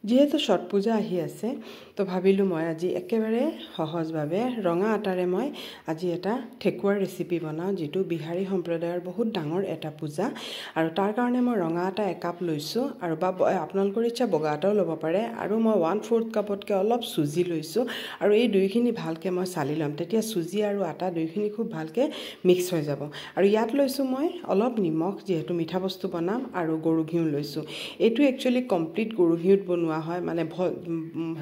যেহেতু ছট পূজা আহি আছে তো ভাবিলোঁ মই আজি একেবাৰে সহজভাৱে ৰঙা আটাৰে মই আজি এটা ঠেকুৱাৰ ৰেচিপি বনাওঁ যিটো বিহাৰী সম্প্ৰদায়ৰ বহুত ডাঙৰ এটা পূজা আৰু তাৰ কাৰণে মই ৰঙা আটা 1 কাপ লৈছোঁ আৰু আপোনালোকৰ ইচ্ছা বগা আটাও ল'ব পাৰে আৰু মই 1/4 কাপতকৈ অলপ সুজি লৈছোঁ আৰু এই দুইখিনি ভালকৈ মই চালি ল'ম তেতিয়া সুজি আৰু আটা দুইখিনি খুব ভালকৈ মিক্স হৈ যাব আৰু ইয়াত লৈছোঁ মই অলপ নিমখ যেহেতু মিঠা বস্তু বনাম আৰু গৰু ঘিউ লৈছোঁ এইটো একচুয়ালি কমপ্লিট গৰু ঘিউত বনোৱা হয় মানে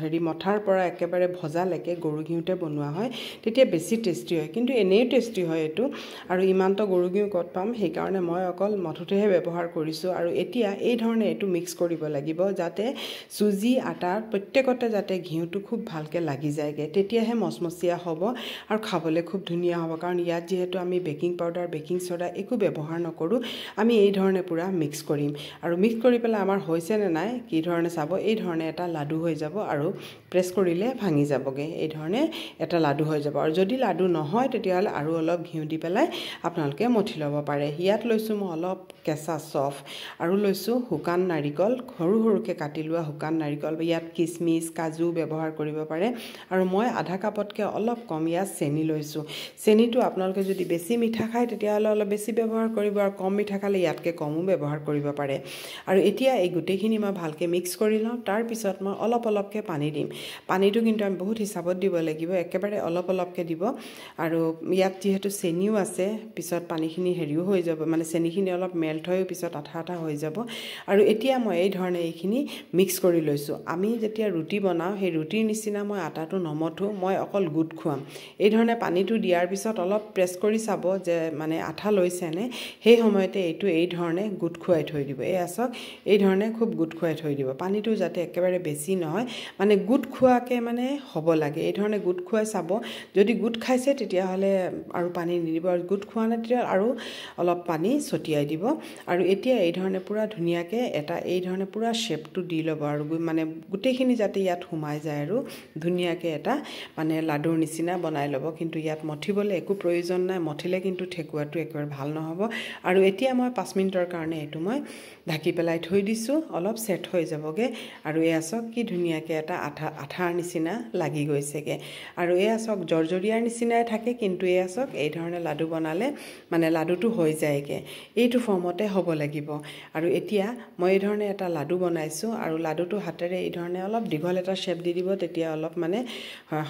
হেৰি মঠাৰ পৰা একেবাৰে ভজালৈকে গৰু ঘিউতে বনোৱা হয় তেতিয়া বেছি টেষ্টি হয় কিন্তু এনেই টেষ্টি হয় এটো আৰু ইমানটো গৰু ঘিউ কত পাম সেই কাৰণে মই অকল মঠুতেহে ব্যৱহাৰ কৰিছোঁ আৰু এতিয়া এই ধৰণে এটো মিক্স কৰিব লাগিব যাতে সুজি আটাৰ প্ৰত্যেকতে যাতে ঘিউটো খুব ভালকৈ লাগি যায়গে তেতিয়াহে মচমচিয়া হ'ব আৰু খাবলৈ খুব ধুনীয়া হ'ব কাৰণ ইয়াত যেহেতু আমি বেকিং পাউডাৰ বেকিং সোডা একো ব্যৱহাৰ নকৰো আমি এই ধৰণে পুৰা মিক্স কৰিম আৰু মিক্স কৰি পেলাই আমাৰ হৈছে নে নাই কি ধৰণে চাব এই ধৰণে এটা লাডু হৈ যাব আৰু প্ৰেছ কৰিলে ভাঙি যাবগে এই ধৰণে এটা লাডু হৈ যাব আৰু যদি লাডু নহয় তেতিয়াহলে আৰু অলপ ঘিউ দি পেলাই আপোনালোকে মঠি ল'ব পাৰে ইয়াত লৈছো মই অলপ কেঁচা চফ আৰু লৈছো শুকান নাৰিকল সৰু সৰুকে কাটি লোৱা শুকান নাৰিকল ইয়াত কিসমিস কাজু ব্যৱহাৰ কৰিব পাৰে আৰু মই আধা কাপতকৈ অলপ কম ইয়াত চেনি লৈছো চেনিটো আপোনালোকে যদি বেছি মিঠা খায় তেতিয়াহলে অলপ বেছি ব্যৱহাৰ কৰিব আৰু কম মিঠা খালে ইয়াতকৈ কমও ব্যৱহাৰ কৰিব পাৰে আৰু এতিয়া এই গুটেখিনি মই ভালকৈ মিক্স কৰি লওঁ তাৰ পিছত মই অলপ অলপকৈ পানী দিম পানীটো কিন্তু আমি বহুত হিচাপত দিব লাগিব একেবাৰে অলপ অলপকৈ দিব আৰু ইয়াত যেহেতু চেনিও আছে পিছত পানীখিনি হেৰিও হৈ যাব মানে চেনিখিনি অলপ মেল্ট হৈ পিছত আঠা আঠা হৈ যাব আৰু এতিয়া মই এই ধৰণে এইখিনি মিক্স কৰি লৈছো আমি যেতিয়া ৰুটি বনাও সেই ৰুটিৰ নিচিনা মই আটাটো নমঠো মই অকল গুট খুৱাম এই ধৰণে পানীটো দিয়াৰ পিছত অলপ প্ৰেছ কৰি চাব যে মানে আঠা লৈছে নে সেই সময়তে এইটো এই ধৰণে গুট খুৱাই থৈ দিব এই আসক এই ধৰণে খুব গুট খুৱাই থৈ দিব পানীটো যাতে একেবাৰে বেছি নহয় মানে গুট খুৱাকে মানে হ'ব লাগে এই ধৰণে গুট খুৱাই চাব যদি গুট খাইছে তেতিয়াহলে আৰু পানী নিদিব আৰু গুট খোৱা নাই তেতিয়া আৰু অলপ পানী ছটিয়াই দিব আৰু এতিয়া এই ধৰণে পুৰা ধুনিয়াকে এটা এই ধৰণে পুৰা শেপটো দি ল'ব আৰু মানে গুটেখিনি যাতে ইয়াত সোমাই যায় আৰু ধুনিয়াকে এটা মানে লাডুৰ নিচিনা বনাই ল'ব কিন্তু ইয়াত মঠিবলৈ একো প্ৰয়োজন নাই মঠিলে কিন্তু ঠেকুৱাটো একেবাৰে ভাল নহব আৰু এতিয়া মই 5 মিনিটৰ কাৰণে এটো মই ঢাকি পেলাই থৈ দিছো অলপ সেট হৈ যাবগে আৰু এই আসক কি ধুনিয়াকে এটা আঠাৰ নিচিনা লাগি গৈছেগে আৰু এই আসক জৰ্জৰিয়াৰ নিচিনাই থাকে কিন্তু এই আসক এই ধৰণে লাডু বনালে মানে লাডুটো হৈ যায়গে এইটো ফৰ্মতে হ'ব লাগিব আৰু এতিয়া মই এই ধৰণে এটা লাডু বনাইছো আৰু লাডুটো হাতেৰে এই ধৰণে অলপ দীঘল এটা শেপ দি দিব তেতিয়া অলপ মানে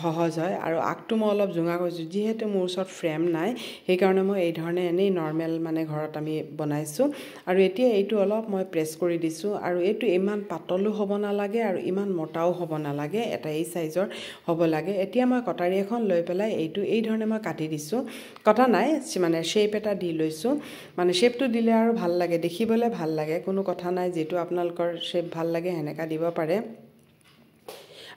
সহজ হয় আৰু আগটো মই অলপ জুঙা কৰিছো যেহেতু মোৰ ওচৰত ফ্ৰেম নাই সেই কাৰণে মই এই ধৰণে এনেই নৰমাল মানে ঘৰত আমি বনাইছো আৰু এতিয়া এইটো অলপ মই প্ৰেছ কৰি দিছো আৰু এইটো ইমান পাতলও হ'ব নালাগে আৰু ইমান মোটাও হ'ব নালাগে এটা এই সাইজৰ হ'ব লাগে এতিয়া মই কটাৰী এখন লৈ পেলাই এইটো এই ধৰণে মই কাটি দিছো কটা নাই মানে শেপ এটা দি লৈছো মানে শেপটো দিলে আৰু ভাল লাগে দেখিবলৈ ভাল লাগে কোনো কথা নাই যেটো আপোনালোকৰ শেপ ভাল লাগে হেনেকা দিব পাৰে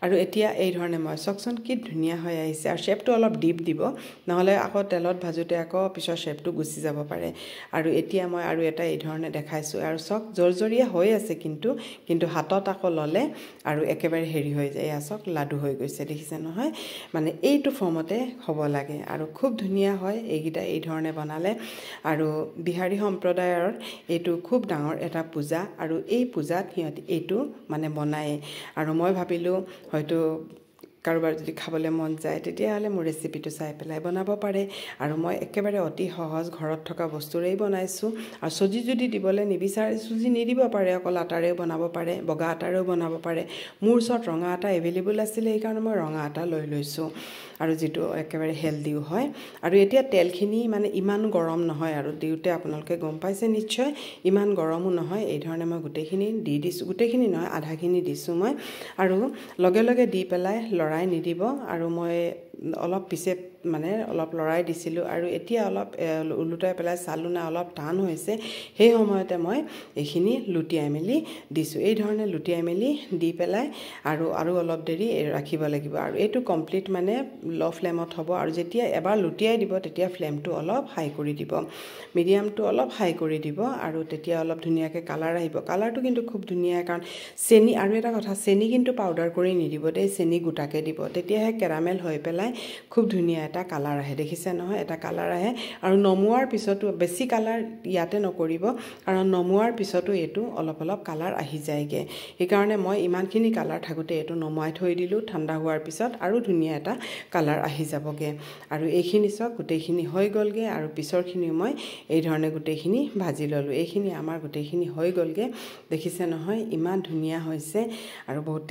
আৰু এতিয়া এই ধৰণে মই সকচন কি ধুনিয়া হৈ আহিছে আৰু শেপটো অলপ ডিপ দিব নহলে আকৌ তেলত ভাজুতে আকৌ পিছৰ শেপটো গুচি যাব পাৰে আৰু এতিয়া মই আৰু এটা এই ধৰণে দেখাইছো আৰু সক জৰ্জৰিয়া হৈ আছে কিন্তু হাতত আকৌ ললে আৰু একেবাৰে হেৰি হৈ যায় আসক লাডু হৈ গৈছে দেখিছে নহয় মানে এইটো ফৰ্মতে হ'ব লাগে আৰু খুব ধুনিয়া হয় এইগিটা এই ধৰণে বনালে আৰু বিহাৰী সম্প্ৰদায়ৰ এইটো খুব ডাঙৰ এটা পূজা আৰু এই পূজাত হিয়তি এইটো মানে বনায় আৰু মই ভাবিলো হয়তো কাৰোবাৰ যদি খাবলৈ মন যায় তেতিয়াহলে মোৰ ৰেচিপিটো চাই পেলাই বনাব পাৰে আৰু মই একেবাৰে অতি সহজ ঘৰত থকা বস্তুৰেই বনাইছো আৰু সুজি যদি দিবলৈ নিবিচাৰে সুজি নিদিব পাৰে অকল আটাৰেও বনাব পাৰে বগা আটাৰেও বনাব পাৰে মোৰ ওচৰত ৰঙা আটা এভেইলেবল আছিল এই কাৰণে মই ৰঙা আটা লৈ লৈছো আৰু যেটো একেবাৰে হেলদিও হয় আৰু এতিয়া তেলখিনি মানে ইমান গৰম নহয় আৰু দিউতে আপোনালোকে গম পাইছে নিশ্চয় ইমান গৰমও নহয় এই ধৰণে মই গুটেখিনি দি দিছো গুটেখিনি নহয় আধাখিনি দিছো মই আৰু লগে লগে দি পেলাই লৰাই নিদিব আৰু মই অলপ পিছে মানে অলপ লৰাই দিছিলো আৰু এতিয়া অলপ উলুটাই পেলাই চালু না অলপ টান হৈছে সেই সময়তে মই এইখিনি লুটিয়াই মেলি দিছো এই ধৰণে লুটিয়াই মেলি দি পেলাই আৰু অলপ দেৰি ৰাখিব লাগিব আৰু এইটো কমপ্লিট মানে লো ফ্লেমত হ'ব আৰু যেতিয়া এবাৰ লুটিয়াই দিব তেতিয়া ফ্লেমটো অলপ হাই কৰি দিব মিডিয়ামটো অলপ হাই কৰি দিব আৰু তেতিয়া অলপ ধুনিয়াকে কালাৰ আহিব কালাৰটো কিন্তু খুব ধুনিয়া কাৰণ চেনি আৰু এটা কথা চেনি কিন্তু পাউডাৰ কৰি নিদিব দেই চেনি গুটাকে দিব তেতিয়াহে কেৰামেল হৈ পেলাই খুব ধুনিয়া এটা কালাৰ আহে দেখিছে নহয় এটা কালাৰ আহে আৰু নমোৱাৰ পিছতো বেছি কালাৰ ইয়াতে নকৰিব কাৰণ নমোৱাৰ পিছতো এইটো অলপ অলপ কালাৰ আহি যায়গে সেইকাৰণে মই ইমানখিনি কালাৰ থাকোঁতে এইটো নমাই থৈ দিলোঁ ঠাণ্ডা হোৱাৰ পিছত আৰু ধুনীয়া এটা কালাৰ আহি যাবগে আৰু এইখিনি চব গোটেইখিনি হৈ গ'লগে আৰু পিছৰখিনি মই এই ধৰণে গোটেইখিনি ভাজি ল'লোঁ এইখিনি আমাৰ গোটেইখিনি হৈ গ'লগে দেখিছে নহয় ইমান ধুনীয়া হৈছে আৰু বহুত